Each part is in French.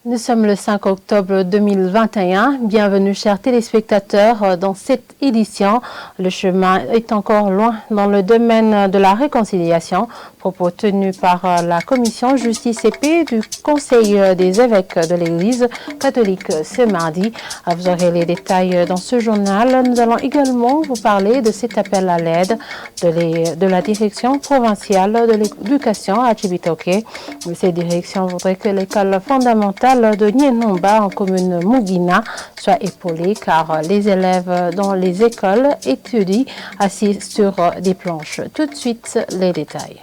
Nous sommes le 5 octobre 2021. Bienvenue, chers téléspectateurs, dans cette édition. Le chemin est encore loin dans le domaine de la réconciliation. Propos tenus par la Commission Justice et Paix du Conseil des évêques de l'Église catholique ce mardi. Vous aurez les détails dans ce journal. Nous allons également vous parler de cet appel à l'aide de la direction provinciale de l'éducation à Cibitoke. Cette direction voudrait que l'école fondamentale de Nyenomba en commune Mugina soit épaulée car les élèves dans les écoles étudient assis sur des planches. Tout de suite, les détails.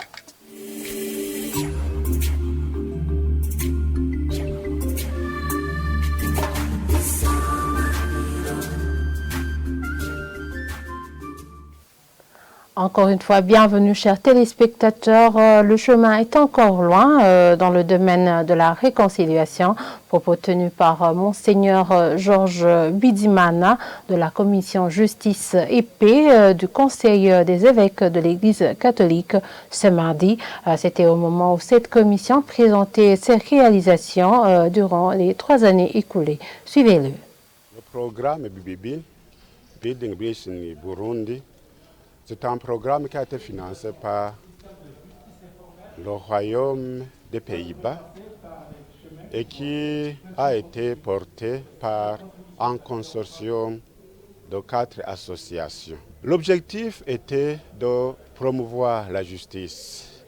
Encore une fois, bienvenue chers téléspectateurs. Le chemin est encore loin dans le domaine de la réconciliation. Propos tenus par Monseigneur Georges Bidimana de la Commission Justice et Paix du Conseil des évêques de l'Église catholique ce mardi. C'était au moment où cette commission présentait ses réalisations durant les 3 années écoulées. Suivez-le. Le programme BBB, Building Bridge in Burundi, c'est un programme qui a été financé par le Royaume des Pays-Bas et qui a été porté par un consortium de 4 associations. L'objectif était de promouvoir la justice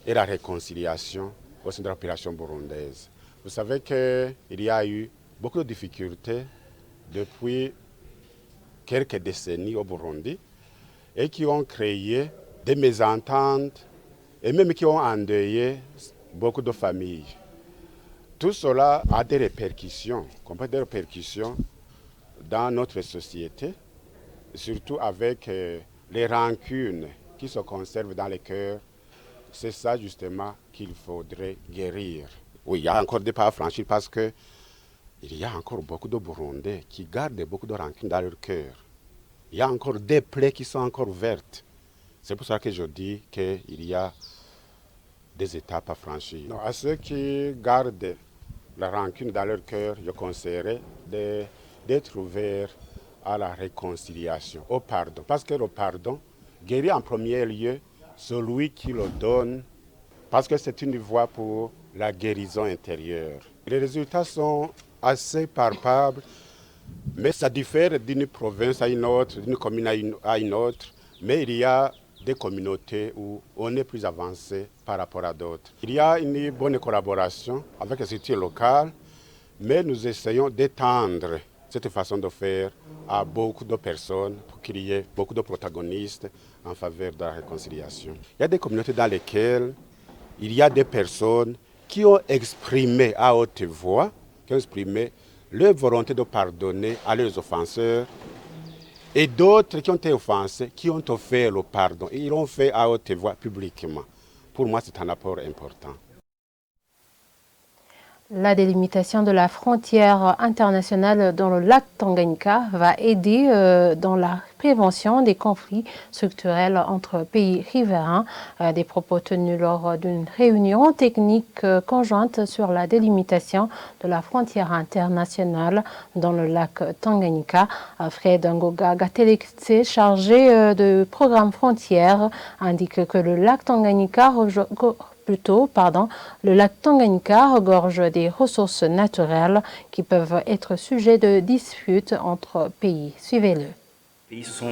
et la réconciliation au sein de la population burundaise. Vous savez qu'il y a eu beaucoup de difficultés depuis quelques décennies au Burundi et qui ont créé des mésententes et même qui ont endeuillé beaucoup de familles. Tout cela a des répercussions, des répercussions dans notre société, surtout avec les rancunes qui se conservent dans les cœurs. C'est ça justement qu'il faudrait guérir. Oui, il y a encore des pas à franchir parce qu'il y a encore beaucoup de Burundais qui gardent beaucoup de rancunes dans leur cœur. Il y a encore des plaies qui sont encore vertes. C'est pour ça que je dis qu'il y a des étapes à franchir. Non, à ceux qui gardent la rancune dans leur cœur, je conseillerais d'être ouverts à la réconciliation, au pardon. Parce que le pardon guérit en premier lieu celui qui le donne, parce que c'est une voie pour la guérison intérieure. Les résultats sont assez palpables. Mais ça diffère d'une province à une autre, d'une commune à une autre. Mais il y a des communautés où on est plus avancé par rapport à d'autres. Il y a une bonne collaboration avec les structures locales, mais nous essayons d'étendre cette façon de faire à beaucoup de personnes pour qu'il y ait beaucoup de protagonistes en faveur de la réconciliation. Il y a des communautés dans lesquelles il y a des personnes qui ont exprimé à haute voix, leur volonté de pardonner à leurs offenseurs et d'autres qui ont été offensés, qui ont offert le pardon. Et ils l'ont fait à haute voix publiquement. Pour moi, c'est un apport important. La délimitation de la frontière internationale dans le lac Tanganyika va aider dans la prévention des conflits structurels entre pays riverains. Des propos tenus lors d'une réunion technique conjointe sur la délimitation de la frontière internationale dans le lac Tanganyika. Fred Ngoga Gatelekse, chargé de programme frontière, indique que le lac Tanganyika le lac Tanganyika regorge des ressources naturelles qui peuvent être sujets de disputes entre pays. Suivez-le. Les pays se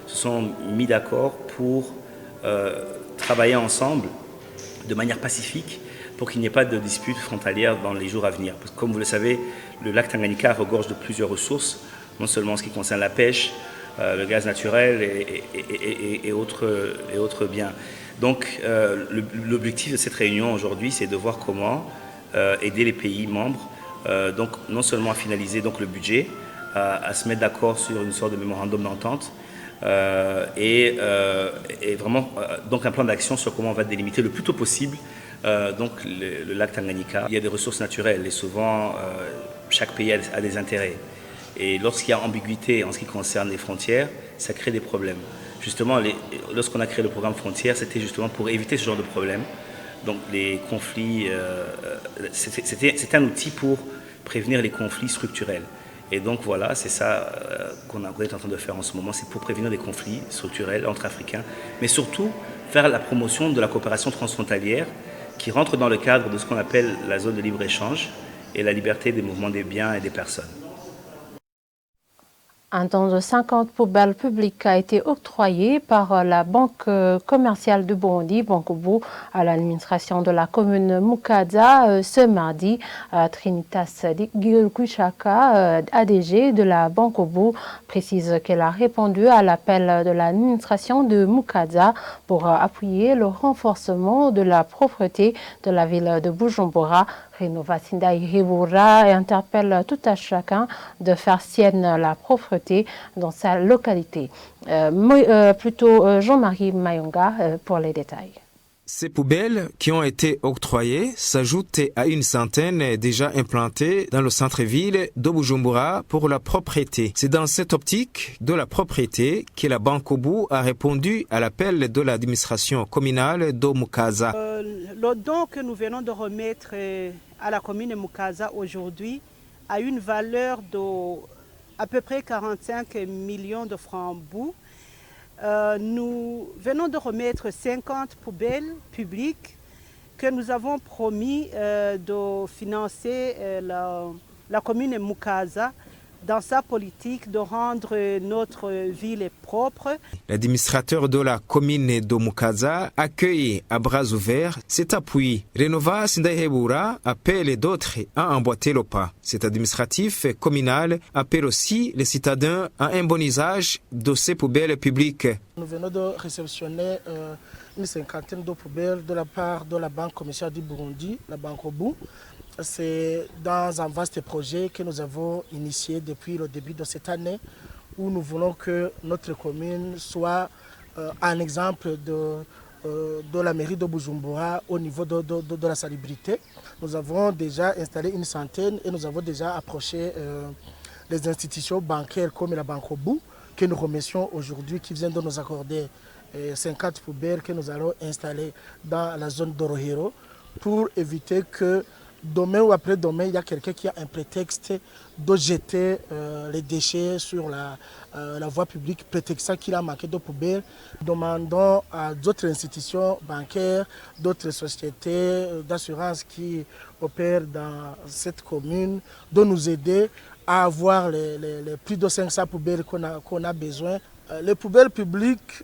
sont mis d'accord pour travailler ensemble de manière pacifique pour qu'il n'y ait pas de disputes frontalières dans les jours à venir. Parce que, comme vous le savez, le lac Tanganyika regorge de plusieurs ressources, non seulement en ce qui concerne la pêche, le gaz naturel et autres biens. Donc l'objectif de cette réunion aujourd'hui, c'est de voir comment aider les pays membres, donc non seulement à finaliser donc, le budget, à se mettre d'accord sur une sorte de mémorandum d'entente et vraiment donc un plan d'action sur comment on va délimiter le plus tôt possible donc le lac Tanganyika. Il y a des ressources naturelles et souvent chaque pays a des intérêts. Et lorsqu'il y a ambiguïté en ce qui concerne les frontières, ça crée des problèmes. Justement, lorsqu'on a créé le programme Frontières, c'était justement pour éviter ce genre de problème, Donc les conflits, c'était un outil pour prévenir les conflits structurels. Et donc voilà, c'est ça qu'on est en train de faire en ce moment, c'est pour prévenir des conflits structurels entre Africains, mais surtout faire la promotion de la coopération transfrontalière qui rentre dans le cadre de ce qu'on appelle la zone de libre-échange et la liberté des mouvements des biens et des personnes. Un don de 50 poubelles publiques a été octroyé par la Banque commerciale du Burundi, Bankobu, à l'administration de la commune Mukaza ce mardi. Trinitas Gilkushaka, ADG de la Bankobu, précise qu'elle a répondu à l'appel de l'administration de Mukaza pour appuyer le renforcement de la propreté de la ville de Bujumbura. Renova Sindayihebura interpelle tout à chacun de faire sienne la propreté dans sa localité. Jean-Marie Mayonga pour les détails. Ces poubelles qui ont été octroyées s'ajoutent à une centaine déjà implantées dans le centre-ville de Bujumbura pour la propreté. C'est dans cette optique de la propreté que la Bankobu a répondu à l'appel de l'administration communale de Mukaza. Le don que nous venons de remettre à la commune Mukaza aujourd'hui a une valeur de à peu près 45 millions de francs bou. Nous venons de remettre 50 poubelles publiques que nous avons promis de financer la commune Mukaza dans sa politique de rendre notre ville propre. L'administrateur de la commune de Mukaza accueille à bras ouverts cet appui. Renova Sindayihebura appelle d'autres à emboîter le pas. Cet administratif communal appelle aussi les citadins à un bon usage de ces poubelles publiques. Nous venons de réceptionner une cinquantaine de poubelles de la part de la Banque commerciale du Burundi, la Bankobu. C'est dans un vaste projet que nous avons initié depuis le début de cette année où nous voulons que notre commune soit un exemple de la mairie de Bujumbura au niveau de la salubrité. Nous avons déjà installé une centaine et nous avons déjà approché les institutions bancaires comme la Bankobu que nous remercions aujourd'hui qui viennent de nous accorder 50 poubelles que nous allons installer dans la zone d'Orohero pour éviter que demain ou après-demain, il y a quelqu'un qui a un prétexte de jeter les déchets sur la voie publique, prétextant qu'il a manqué de poubelles. Demandons à d'autres institutions bancaires, d'autres sociétés d'assurance qui opèrent dans cette commune de nous aider à avoir les plus de 500 poubelles qu'on a besoin. Les poubelles publiques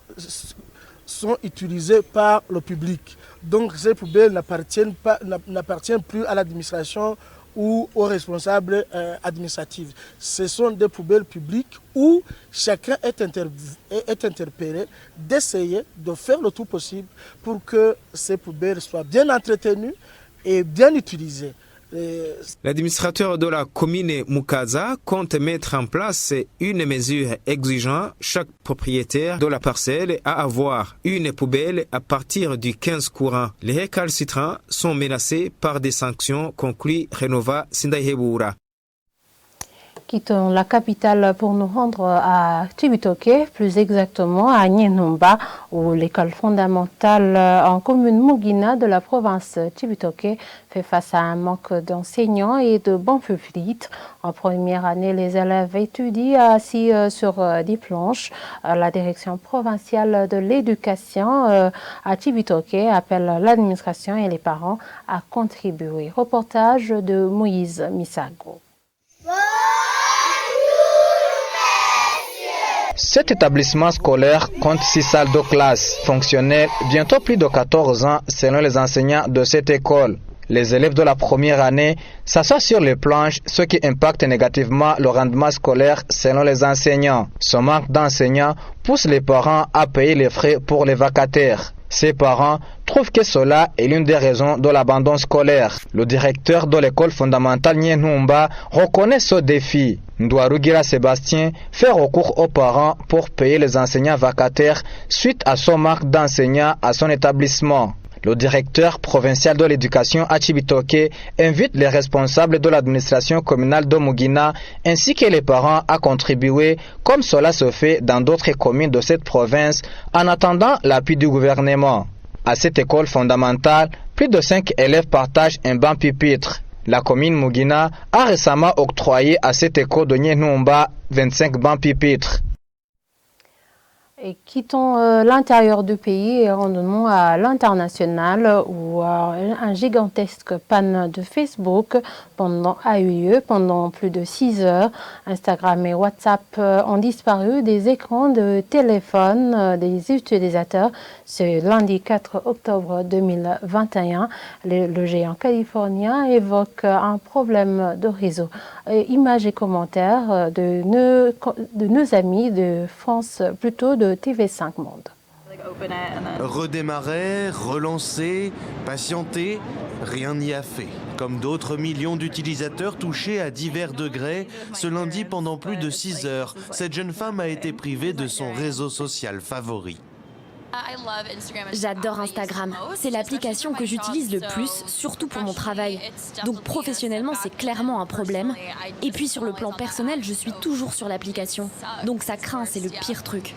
sont utilisées par le public. Donc ces poubelles n'appartiennent plus à l'administration ou aux responsables administratifs. Ce sont des poubelles publiques où chacun est interpellé d'essayer de faire le tout possible pour que ces poubelles soient bien entretenues et bien utilisées. L'administrateur de la commune Mukaza compte mettre en place une mesure exigeant chaque propriétaire de la parcelle à avoir une poubelle à partir du 15 courant. Les récalcitrants sont menacés par des sanctions, conclut Renova Sindayihebura. Quittons la capitale pour nous rendre à Cibitoke, plus exactement à Nyenumba, où l'école fondamentale en commune Mugina de la province Cibitoke fait face à un manque d'enseignants et de bancs pupitres. En première année, les élèves étudient assis sur des planches. La direction provinciale de l'éducation à Cibitoke appelle l'administration et les parents à contribuer. Reportage de Moïse Misago. Cet établissement scolaire compte 6 salles de classe, fonctionnelles bientôt plus de 14 ans selon les enseignants de cette école. Les élèves de la première année s'assoient sur les planches, ce qui impacte négativement le rendement scolaire selon les enseignants. Ce manque d'enseignants pousse les parents à payer les frais pour les vacataires. Ces parents trouvent que cela est l'une des raisons de l'abandon scolaire. Le directeur de l'école fondamentale Nyenumba reconnaît ce défi. Ndwarugira Sébastien fait recours aux parents pour payer les enseignants vacataires suite à son manque d'enseignants à son établissement. Le directeur provincial de l'éducation à Cibitoke invite les responsables de l'administration communale de Mugina ainsi que les parents à contribuer comme cela se fait dans d'autres communes de cette province en attendant l'appui du gouvernement. À cette école fondamentale, Plus de 5 élèves partagent un banc pupitre. La commune Mugina a récemment octroyé à cette école de Nyenumba 25 bancs pupitres. Et quittons l'intérieur du pays et rendons-nous à l'international où un gigantesque panne de Facebook a eu lieu pendant plus de 6 heures. Instagram et WhatsApp ont disparu des écrans de téléphone des utilisateurs ce lundi 4 octobre 2021. Le géant californien évoque un problème de réseau. Images et commentaires de nos amis de France, plutôt de TV5 Monde. Redémarrer, relancer, patienter, rien n'y a fait. Comme d'autres millions d'utilisateurs touchés à divers degrés, ce lundi pendant plus de 6 heures, cette jeune femme a été privée de son réseau social favori. J'adore Instagram. C'est l'application que j'utilise le plus, surtout pour mon travail. Donc professionnellement, c'est clairement un problème. Et puis sur le plan personnel, je suis toujours sur l'application. Donc ça craint, c'est le pire truc.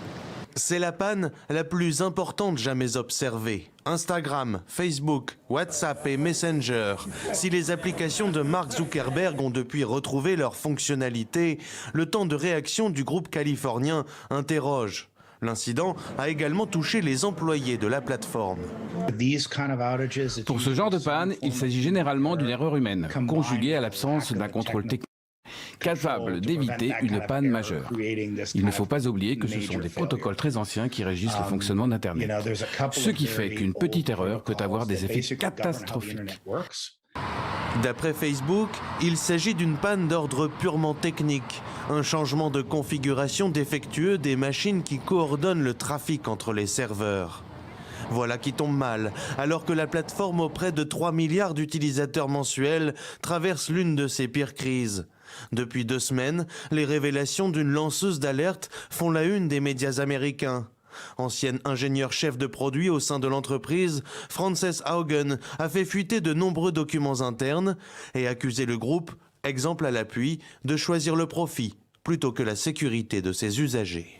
C'est la panne la plus importante jamais observée. Instagram, Facebook, WhatsApp et Messenger. Si les applications de Mark Zuckerberg ont depuis retrouvé leur fonctionnalité, le temps de réaction du groupe californien interroge. L'incident a également touché les employés de la plateforme. Pour ce genre de panne, il s'agit généralement d'une erreur humaine, conjuguée à l'absence d'un contrôle technique, capable d'éviter une panne majeure. Il ne faut pas oublier que ce sont des protocoles très anciens qui régissent le fonctionnement d'Internet, ce qui fait qu'une petite erreur peut avoir des effets catastrophiques. D'après Facebook, il s'agit d'une panne d'ordre purement technique, un changement de configuration défectueux des machines qui coordonnent le trafic entre les serveurs. Voilà qui tombe mal, alors que la plateforme auprès de 3 milliards d'utilisateurs mensuels traverse l'une de ses pires crises. Depuis 2 semaines, les révélations d'une lanceuse d'alerte font la une des médias américains. Ancienne ingénieure chef de produit au sein de l'entreprise, Frances Haugen a fait fuiter de nombreux documents internes et accusé le groupe, exemple à l'appui, de choisir le profit plutôt que la sécurité de ses usagers.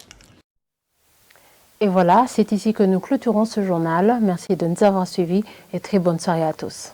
Et voilà, c'est ici que nous clôturons ce journal. Merci de nous avoir suivis et très bonne soirée à tous.